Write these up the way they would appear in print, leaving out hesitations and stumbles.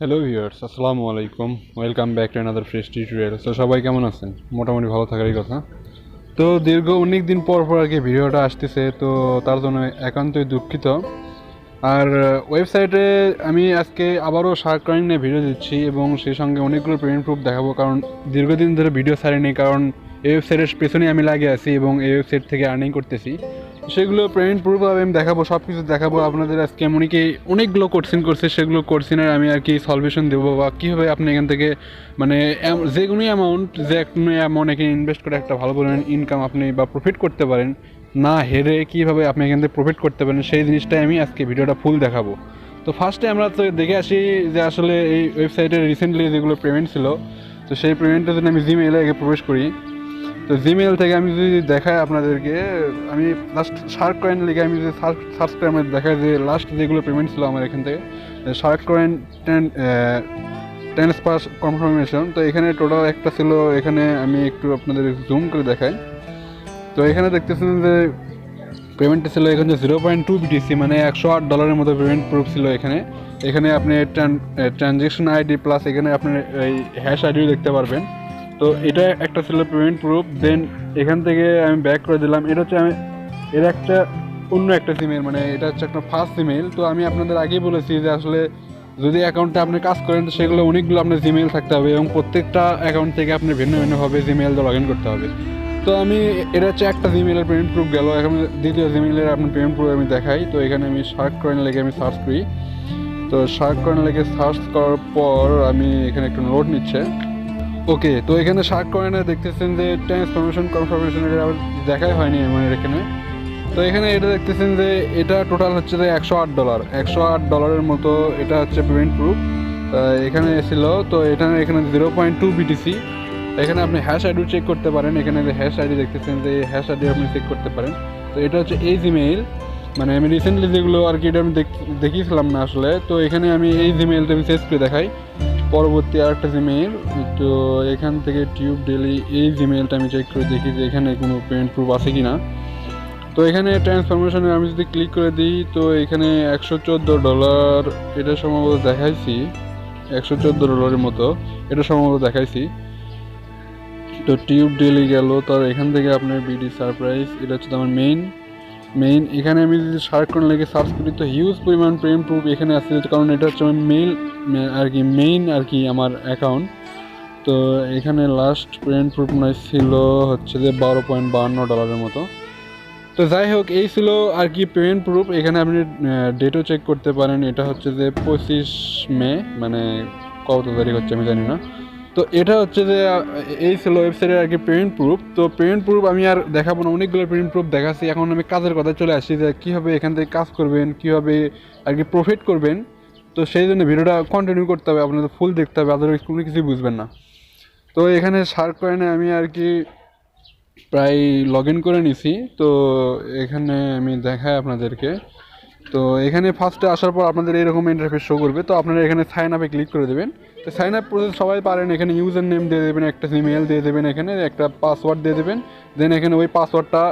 Hello viewers, আসসালামু আলাইকুম। Welcome back to another fresh tutorial. তো সবাই কেমন আছেন? মোটামুটি ভালো থাকারই কথা। তো দীর্ঘ অনেক দিন পর আর কি ভিডিওটা আসতেছে, তো তার জন্য একান্তই দুঃখিত। আর ওয়েবসাইটে আমি আজকে আবারও শার্ককয়েন নিয়ে ভিডিও দিচ্ছি এবং সেই সঙ্গে অনেকগুলো পেমেন্ট প্রুফ দেখাবো, কারণ দীর্ঘদিন ধরে ভিডিও ছাড়িনি, কারণ এই ওয়েবসাইটের পেছনে আমি লাগিয়ে আছি এবং এই ওয়েবসাইট থেকে আর্নিং করতেছি। সেগুলো পেমেন্ট প্রুফ আমি দেখাবো, সব কিছু দেখাবো আপনাদের। আজকে অনেকগুলো কোশ্চেন করছে, সেগুলো কোশ্চেনের আমি আর কি সলভেশন দেবো, বা কীভাবে আপনি এখান থেকে মানে যে কোনো অ্যামাউন্ট এখানে ইনভেস্ট করে একটা ভালো পরিমাণ ইনকাম আপনি বা প্রফিট করতে পারেন, না হেরে কীভাবে আপনি এখান থেকে প্রফিট করতে পারেন, সেই জিনিসটাই আমি আজকে ভিডিওটা ফুল দেখাবো। তো ফার্স্টে আমরা তো দেখে আসি যে আসলে এই ওয়েবসাইটে রিসেন্টলি যেগুলো পেমেন্ট ছিল, তো সেই পেমেন্টের জন্য আমি জিমেইলে আগে প্রবেশ করি। তো জিমেইল থেকে আমি যদি দেখাই আপনাদেরকে, আমি লাস্ট শার্ককয়েন লিখে আমি যদি সার্চ করে আমার দেখায় যে লাস্ট যেগুলো পেমেন্ট ছিল আমার এখান থেকে শার্ককয়েন 10 পাস কনফার্মেশন। তো এখানে টোটাল একটা ছিল, এখানে আমি একটু আপনাদের জুম করে দেখাই। তো এখানে দেখতেছেন যে পেমেন্টটা ছিল এখানে 0.2 বিটিসি, মানে $108 মতো পেমেন্ট প্রুফ ছিল এখানে। এখানে আপনি ট্রানজ্যাকশন আইডি প্লাস এখানে আপনি এই হ্যাশ আইডিও দেখতে পারবেন। তো এটা একটা ছিল পেমেন্ট প্রুফ। দেন এখান থেকে আমি ব্যাক করে দিলাম। এটা হচ্ছে এর একটা অন্য একটা জিমেল, মানে এটা হচ্ছে একটা ফার্স্ট জিমেল। তো আমি আপনাদের আগেই বলেছি যে আসলে যদি অ্যাকাউন্টে আপনি কাজ করেন তো সেগুলো অনেকগুলো আপনার জিমেল থাকতে হবে এবং প্রত্যেকটা অ্যাকাউন্ট থেকে আপনি ভিন্ন ভিন্নভাবে জিমেল দিয়ে লগ ইন করতে হবে। তো আমি এটা হচ্ছে একটা জিমেলের পেমেন্ট প্রুফ গেল। এখন দ্বিতীয় জিমেলের আপনার পেমেন্ট প্রুফ আমি দেখাই। তো এখানে আমি শার্ককয়েন লেগে আমি সার্চ করি। তো শার্ককয়েন লেগে সার্চ করার পর আমি এখানে একটু নোট নিচ্ছে। ওকে, তো এখানে শার্ককয়েনে দেখতেছেন যে ট্রান্সফরমেশন কনফার্মেশন এটা দেখাই হয়নি আমার এখানে। তো এখানে এটা দেখতেছেন যে এটা টোটাল হচ্ছে যে $108 মতো এটা হচ্ছে পেমেন্ট প্রুফ এখানে ছিল। তো এখানে 0.2 বিটিসি। এখানে আপনি হ্যাশ আইডিও চেক করতে পারেন। এখানে যে হ্যাশ আইডি দেখতেছেন যে হ্যাশ আইডি আপনি চেক করতে পারেন। তো এটা হচ্ছে এই জিমেইল, মানে আমি রিসেন্টলি যেগুলো আর কি এটা আমি দেখিয়েছিলাম না আসলে। তো এখানে আমি এই জিমেইলটা আমি চেক করে দেখাই। পরবর্তী আরেকটা জিমেইল, তো এখান থেকে টিউব ডেলি এই জিমেইলটা আমি চেক করে দেখি যে এখানে কোনো পেমেন্ট প্রুফ আছে কি না। তো এখানে ট্রান্সফরমেশনে আমি যদি ক্লিক করে দিই তো এখানে $114 এটা সম্ভবত দেখাইছি, $114 মতো এটা সম্ভবত দেখাইছি। তো টিউব ডেলি গেল। তার এখান থেকে আপনার বিডি সারপ্রাইজ, এটা হচ্ছে আমার মেইন। এখানে আমি যদি শার্ককয়েন লেগে সার্চ করি তো হিউজ পরিমাণ পেমেন্ট প্রুফ এখানে আছে, কারণ এটা হচ্ছে আমার মেইন আর কি আমার অ্যাকাউন্ট। তো এখানে লাস্ট পেমেন্ট প্রুফ নয় ছিল হচ্ছে যে $12.52 মতো। তো যাই হোক, এই ছিল আর কি পেমেন্ট প্রুফ। এখানে আপনি ডেটও চেক করতে পারেন। এটা হচ্ছে যে 25 মে, মানে কত তারিখ হচ্ছে আমি জানি না। তো এটা হচ্ছে যে এই ছিল ওয়েবসাইটের আর কি পেমেন্ট প্রুফ। তো পেমেন্ট প্রুফ আমি আর দেখাবো না, অনেকগুলো পেমেন্ট প্রুফ দেখাচ্ছি। এখন আমি কাজের কথায় চলে আসছি যে কীভাবে এখান থেকে কাজ করবেন, কীভাবে আর কি প্রফিট করবেন। তো সেই জন্য ভিডিওটা কন্টিনিউ করতে হবে, আপনাদের ফুল দেখতে হবে, আদারওয়াইজ কোনো কিছুই বুঝবেন না। তো এখানে শার্ককয়েনে আমি আর কি প্রায় লগ ইন করে নিছি। তো এখানে আমি দেখাই আপনাদেরকে। তো এখানে ফার্স্টে আসার পর আপনাদের এইরকম ইন্টারফেস শো করবে। তো আপনারা এখানে সাইন আপে ক্লিক করে দেবেন। তো সাইন আপ প্রসেস সবাই পারেন। এখানে ইউজার নেম দিয়ে দেবেন, একটা জিমেইল দিয়ে দেবেন, এখানে একটা পাসওয়ার্ড দিয়ে দেবেন। দেন এখানে ওই পাসওয়ার্ডটা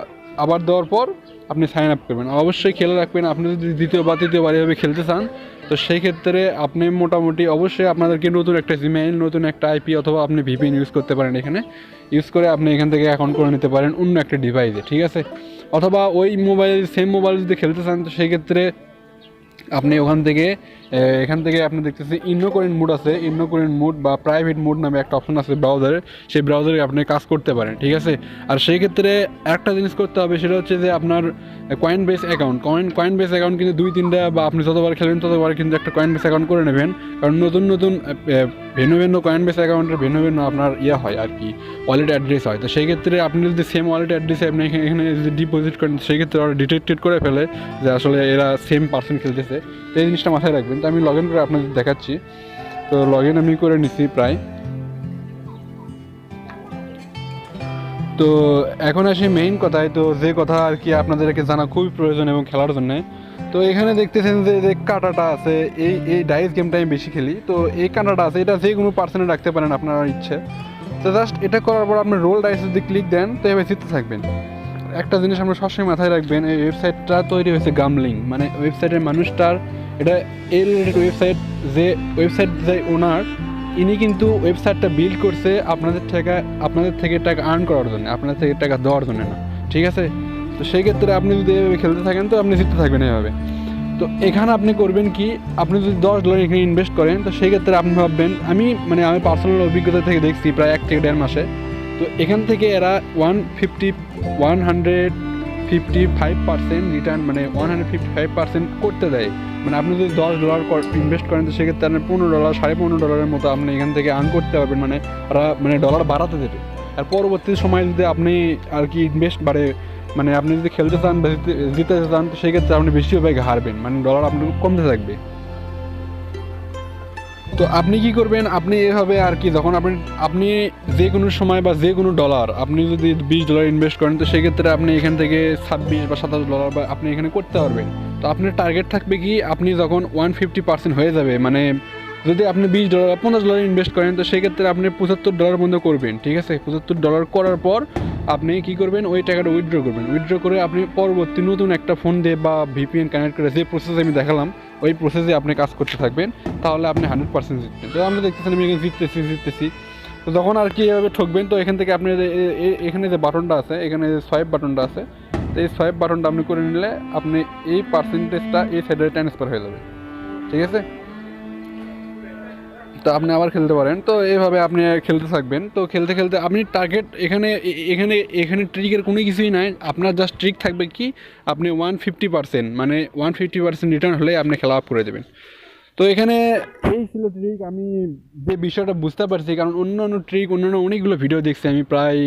আবার দেওয়ার পর আপনি সাইন আপ করবেন। অবশ্যই খেয়াল রাখবেন, আপনি যদি দ্বিতীয় বা তৃতীয়বার এভাবে খেলতে চান তো সেই ক্ষেত্রে আপনি মোটামুটি অবশ্যই আপনাদেরকে নতুন একটা জিমেইল, নতুন একটা আইপি অথবা আপনি ভিপিএন ইউজ করতে পারেন। এখানে ইউজ করে আপনি এখান থেকে অ্যাকাউন্ট করে নিতে পারেন অন্য একটা ডিভাইসে, ঠিক আছে। অথবা ওই সেম মোবাইল যদি খেলতে চান তো সেই ক্ষেত্রে আপনি এখান থেকে আপনি দেখতেছি ইনোকোরেন্ট মোড আছে, ইনোকোরেন্ট মোড বা প্রাইভেট মোড নামে একটা অপশন আছে ব্রাউজারে, সেই ব্রাউজারে আপনি কাজ করতে পারেন, ঠিক আছে। আর সেই ক্ষেত্রে একটা জিনিস করতে হবে, সেটা হচ্ছে যে আপনার কয়েন বেস অ্যাকাউন্ট কিন্তু 2-3টা বা আপনি যতবার খেলবেন ততবার কিন্তু একটা কয়েন বেস অ্যাকাউন্ট করে নেবেন, কারণ নতুন ভিন্ন কয়েন বেস অ্যাকাউন্টের ভিন্ন আপনার হয় আর কি ওয়ালেট অ্যাড্রেস হয়। তো সেই ক্ষেত্রে আপনি যদি সেম ওয়ালেট অ্যাড্রেসে আপনি এখানে যদি ডিপোজিট করেন সেই ক্ষেত্রে ওরা ডিটেক্টেড করে ফেলে যে আসলে এরা সেম পার্সন খেলতেছে। তো এই জিনিসটা মাথায় রাখবেন। তো আমি লগ ইন করে আপনাদের দেখাচ্ছি। তো লগ ইন আমি করে নিছি প্রায়। তো এখন আসি মেইন কথায়। তো যে কথা আর কি আপনাদেরকে জানা খুবই প্রয়োজন এবং খেলার জন্যে। তো এখানে দেখতেছেন যে কাঁটাটা আছে, এই ডাইস গেমটা আমি বেশি খেলি। তো এই কাঁটাটা আছে, এটা যে কোনো পার্সনে রাখতে পারেন আপনার ইচ্ছে। তো জাস্ট এটা করার পর আপনি রোল ডাইস যদি ক্লিক দেন তো এভাবে জিততে থাকবেন। একটা জিনিস আমরা সবসময় মাথায় রাখবেন, এই ওয়েবসাইটটা তৈরি হয়েছে গামলিং, মানে ওয়েবসাইটের মানুষটার এটা এই রিলেটেড ওয়েবসাইট, যে ওয়েবসাইট যে ওনার, ইনি কিন্তু ওয়েবসাইটটা বিল্ড করছে আপনাদের থেকে টাকা আর্ন করার জন্য, আপনাদের থেকে টাকা দেওয়ার জন্য না, ঠিক আছে? তো সেই ক্ষেত্রে আপনি যদি এভাবে খেলতে থাকেন তো আপনি জিততে থাকবেন এভাবে। তো এখানে আপনি করবেন কি, আপনি যদি $10 এখানে ইনভেস্ট করেন তো সেই ক্ষেত্রে আপনি ভাববেন, আমি পার্সোনাল অভিজ্ঞতা থেকে দেখছি প্রায় 1 থেকে 1.5 মাসে, তো এখান থেকে এরা 155% রিটার্ন, মানে 155% করতে দেয়। মানে আপনি যদি $10 ইনভেস্ট করেন তো সেক্ষেত্রে আপনার $15, $15.5 মতো আপনি এখান থেকে আর্ন করতে পারবেন, মানে ওরা ডলার বাড়াতে দেবে। আর পরবর্তী সময় যদি আপনি আর কি ইনভেস্ট মানে আপনি যদি খেলতে চান বা জিততে চান তো সেক্ষেত্রে আপনি বেশিরভাগ হারবেন, মানে ডলার আপনার কমতে থাকবে। তো আপনি কি করবেন, আপনি এভাবে আর কি, যখন আপনি যে কোনো সময় বা যে কোনো ডলার আপনি যদি $20 ইনভেস্ট করেন তো সেক্ষেত্রে আপনি এখান থেকে $26 বা $27 বা আপনি এখানে করতে পারবেন। তো আপনার টার্গেট থাকবে কি, আপনি যখন 150% হয়ে যাবে, মানে যদি আপনি $20 বা $50 ইনভেস্ট করেন তো সেক্ষেত্রে আপনি $75 পর্যন্ত করবেন, ঠিক আছে? $75 করার পর আপনি কি করবেন, ওই টাকাটা উইথড্র করবেন। উইথড্র করে আপনি পরবর্তী নতুন একটা ফোন দিয়ে বা ভিপিএন কানেক্ট করে যে প্রসেস আমি দেখালাম ওই প্রসেসে আপনি কাজ করতে থাকবেন, তাহলে আপনি 100% জিতবেন। তো আমরা দেখতেছেন আমি এখানে জিততেছি। তো যখন আর কি এভাবে ঠকবেন তো এখান থেকে আপনি এখানে যে বাটনটা আছে, এখানে যে সোয়াইপ বাটনটা আছে, তো এই সোয়াইপ বাটনটা আপনি করে নিলে আপনি এই পার্সেন্টেজটা এই সাইডে ট্রান্সফার হয়ে যাবে, ঠিক আছে? তো আপনি আবার খেলতে পারেন। তো এইভাবে আপনি খেলতে থাকবেন। তো খেলতে খেলতে আপনি টার্গেট এখানে ট্রিকের কোনো কিছুই নাই। আপনার জাস্ট ট্রিক থাকবে কি, আপনি 150%, মানে 150% রিটার্ন হলে আপনি খেলা অফ করে দেবেন। তো এখানে এই ছিল ট্রিক। আমি যে বিষয়টা বুঝতে পারছি, কারণ অন্যান্য অনেকগুলো ভিডিও দেখছি আমি, প্রায়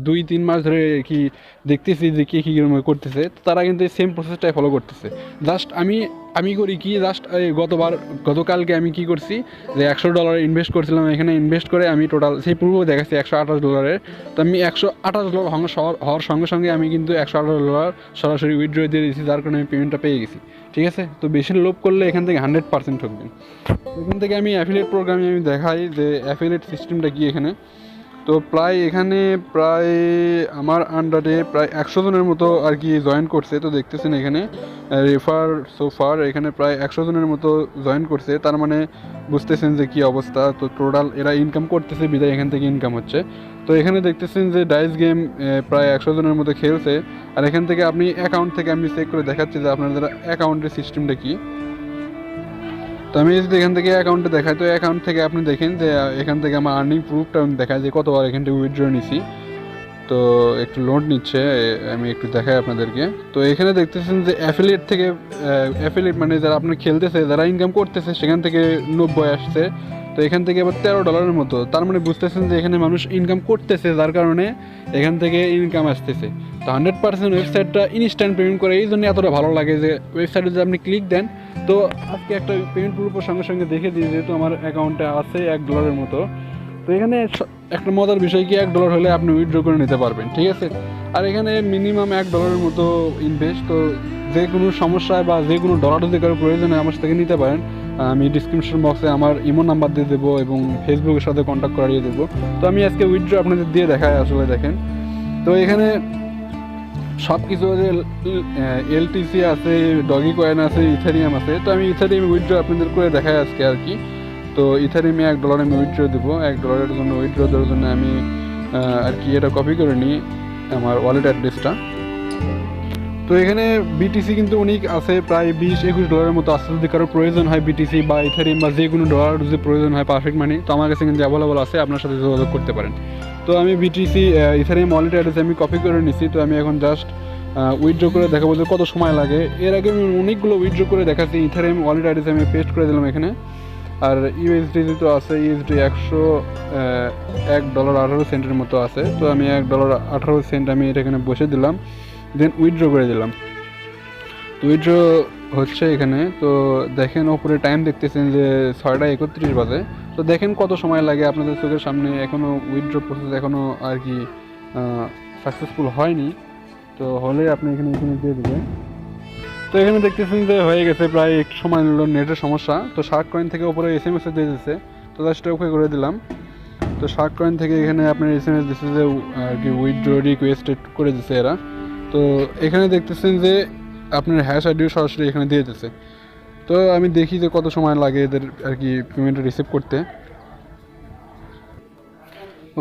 2-3 মাস ধরে কি দেখতেছি যে কে কী করতেছে, তো তারা কিন্তু এই সেম প্রসেসটাই ফলো করতেছে। জাস্ট আমি করি কি, জাস্ট গতকালকে আমি কি করছি, যে $100 ইনভেস্ট করছিলাম, এখানে ইনভেস্ট করে আমি টোটাল সেই পূর্ব দেখাচ্ছি $128। তো আমি $128 হওয়ার সঙ্গে সঙ্গে আমি কিন্তু $128 সরাসরি উইথড্র দিয়ে দিয়েছি, যার কারণে আমি পেমেন্টটা পেয়ে গেছি, ঠিক আছে? তো বেশি লোভ করলে এখান থেকে 100% ঠকবেন। এখান থেকে আমি অ্যাফিলিয়েট প্রোগ্রামে আমি দেখাই যে অ্যাফিলিয়েট সিস্টেমটা কি এখানে। তো এখানে প্রায় আমার আন্ডারে প্রায় 100 জনের মতো আর কি জয়েন করছে। তো দেখতেছেন এখানে রেফার সোফার এখানে প্রায় 100 জনের মতো জয়েন করছে, তার মানে বুঝতেছেন যে কি অবস্থা। তো টোটাল এরা ইনকাম করতেছে, বিদায় এখান থেকে ইনকাম হচ্ছে। তো এখানে দেখতেছেন যে ডাইস গেম প্রায় 100 জনের মতো খেলছে। আর এখান থেকে আপনি অ্যাকাউন্ট থেকে আমি চেক করে দেখাচ্ছি যে আপনাদের অ্যাকাউন্টের সিস্টেমটা কি। তো আমি যদি এখান থেকে অ্যাকাউন্টে দেখাই, তো অ্যাকাউন্ট থেকে আপনি দেখেন যে এখান থেকে আমার আর্নিং প্রুফটা দেখায় যে কতবার এখান থেকে উইথড্র নিছি। তো একটু লোড নিচ্ছে, আমি একটু দেখাই আপনাদেরকে। তো এখানে দেখতেছেন যে অ্যাফিলিয়েট মানে যারা আপনার খেলতেছে, যারা ইনকাম করতেছে সেখান থেকে 90 আসছে। তো এখান থেকে আবার $13 মতো, তার মানে বুঝতেছেন যে এখানে মানুষ ইনকাম করতেছে, যার কারণে এখান থেকে ইনকাম আসতেছে। তো 100% ওয়েবসাইটটা ইনস্ট্যান্ট পেমেন্ট করে, এই জন্য এতটা ভালো লাগে যে ওয়েবসাইটে যদি আপনি ক্লিক দেন। তো আজকে একটা পেমেন্ট প্রুফের সঙ্গে সঙ্গে দেখে দিই, যেহেতু আমার অ্যাকাউন্টে আছে $1 মতো। তো এখানে একটা মজার বিষয় কি, $1 হলে আপনি উইথড্র করে নিতে পারবেন, ঠিক আছে? আর এখানে মিনিমাম $1 মতো ইনভেস্ট। তো যে কোনো সমস্যায় বা যে কোনো ডলার যদি কারো প্রয়োজন হয় আমার থেকে নিতে পারেন। আমি ডিসক্রিপশন বক্সে আমার ইমো নাম্বার দিয়ে দেবো এবং ফেসবুকের সাথে কন্ট্যাক্ট করিয়ে দেবো। তো আমি আজকে উইথড্র আপনাদের দিয়ে দেখাই, আসলে দেখেন। তো এখানে সব কিছু এলটিসি আছে, ডগি কয়েন আছে, ইথারিয়াম আছে। তো আমি ইথারিয়াম উইথড্র আপনাদের করে দেখাই আজকে আর কি। তো ইথারিয়ামে $1 আমি উইথড্র দেবো। $1 জন্য উইথড্র দেওয়ার জন্য আমি আর কি এটা কপি করে নিই আমার ওয়ালেট অ্যাড্রেসটা। তো এখানে বিটিসি কিন্তু অনেক আছে, প্রায় $20-21 মতো আছে। যদি কারো প্রয়োজন হয় বিটিসি বা ইথারিয়াম বা যে কোনো ডলার যদি প্রয়োজন হয় পারফেক্ট মানি, তো আমার কাছে কিন্তু অ্যাভেলেবল আছে, আপনার সাথে যোগাযোগ করতে পারেন। তো আমি বিটিসি ইথারিয়াম ওয়ালেট অ্যাড্রেস আমি কপি করে নিছি। তো আমি এখন জাস্ট উইথড্র করে দেখাবো যে কত সময় লাগে। এর আগে আমি অনেকগুলো উইথড্র করে দেখাচ্ছি। ইথারিয়াম ওয়ালেট অ্যাড্রেস আমি পেস্ট করে দিলাম এখানে। আর ইউএসডি তো আছে, ইউএসডি $1.18 মতো আছে। তো আমি $1.18 আমি এটা এখানে বসে দিলাম, দেন উইথড্র করে দিলাম। তো উইথড্র হচ্ছে এখানে। তো দেখেন ওপরে টাইম দেখতেছেন যে 6:31 বাজে। তো দেখেন কত সময় লাগে আপনাদের চোখের সামনে। এখনও উইথড্র প্রসেস এখনও আর কি সাকসেসফুল হয়নি। তো হলে আপনি এখানে দিয়ে দেবেন। তো এখানে দেখতেছেন যে হয়ে গেছে, প্রায় একটু সময় নিল, নেটের সমস্যা। তো শার্ককয়েন থেকে উপরে SMS দিয়ে দিচ্ছে, তো জাস্ট ওকে করে দিলাম। তো শার্ককয়েন থেকে এখানে আপনার SMS দিচ্ছে যে আর কি উইথড্র রিকোয়েস্টেড করে দিচ্ছে এরা। তো এখানে দেখতেছেন যে আপনার হ্যাশ আইডিও সরাসরি এখানে দিয়ে দিচ্ছে। তো আমি দেখি যে কত সময় লাগে এদের আর কি পেমেন্টটা রিসিভ করতে।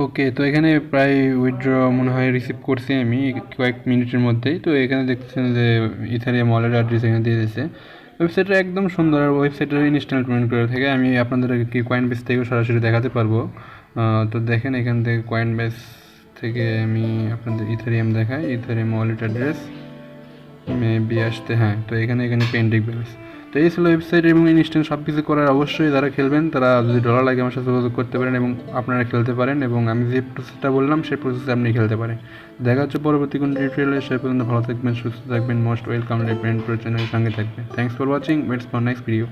ওকে, তো এখানে প্রায় উইথড্র মনে হয় রিসিভ করছি আমি কয়েক মিনিটের মধ্যেই। তো এখানে দেখছেন যে ইথারিয়াম ওয়ালেট অ্যাড্রেস এখানে দিয়ে দিয়েছে। ওয়েবসাইটটা একদম সুন্দর, আর ওয়েবসাইটের ইনস্টল পেমেন্ট করে থেকে আমি আপনাদের কি কয়েন বেস থেকেও সরাসরি দেখাতে পারবো। তো দেখেন এখান থেকে কয়েন বেস থেকে আমি আপনাদের ইথারিয়াম দেখাই, ইথারিয়াম ওয়ালেট অ্যাড্রেস মেবি আসতে, হ্যাঁ। তো এখানে পেন্ডিং ব্যালেন্স। তো এই ছিল ওয়েবসাইট এবং ইনস্ট্যান্ট সব কিছু করার। অবশ্যই যারা খেলবেন তারা যদি ডলার লাগে আমার সাথে যোগাযোগ করতে পারেন এবং আপনারা খেলতে পারেন, এবং আমি যে প্রসেসটা বললাম সেই প্রসেসে আপনি খেলতে পারেন। দেখা হচ্ছে পরবর্তী কোনো টিউটোরিয়ালে। সে পর্যন্ত ভালো থাকবেন, সুস্থ থাকবেন। মোস্ট ওয়েলকাম, চ্যানেলের সঙ্গে থাকবেন। Thanks for watching, waits for next video.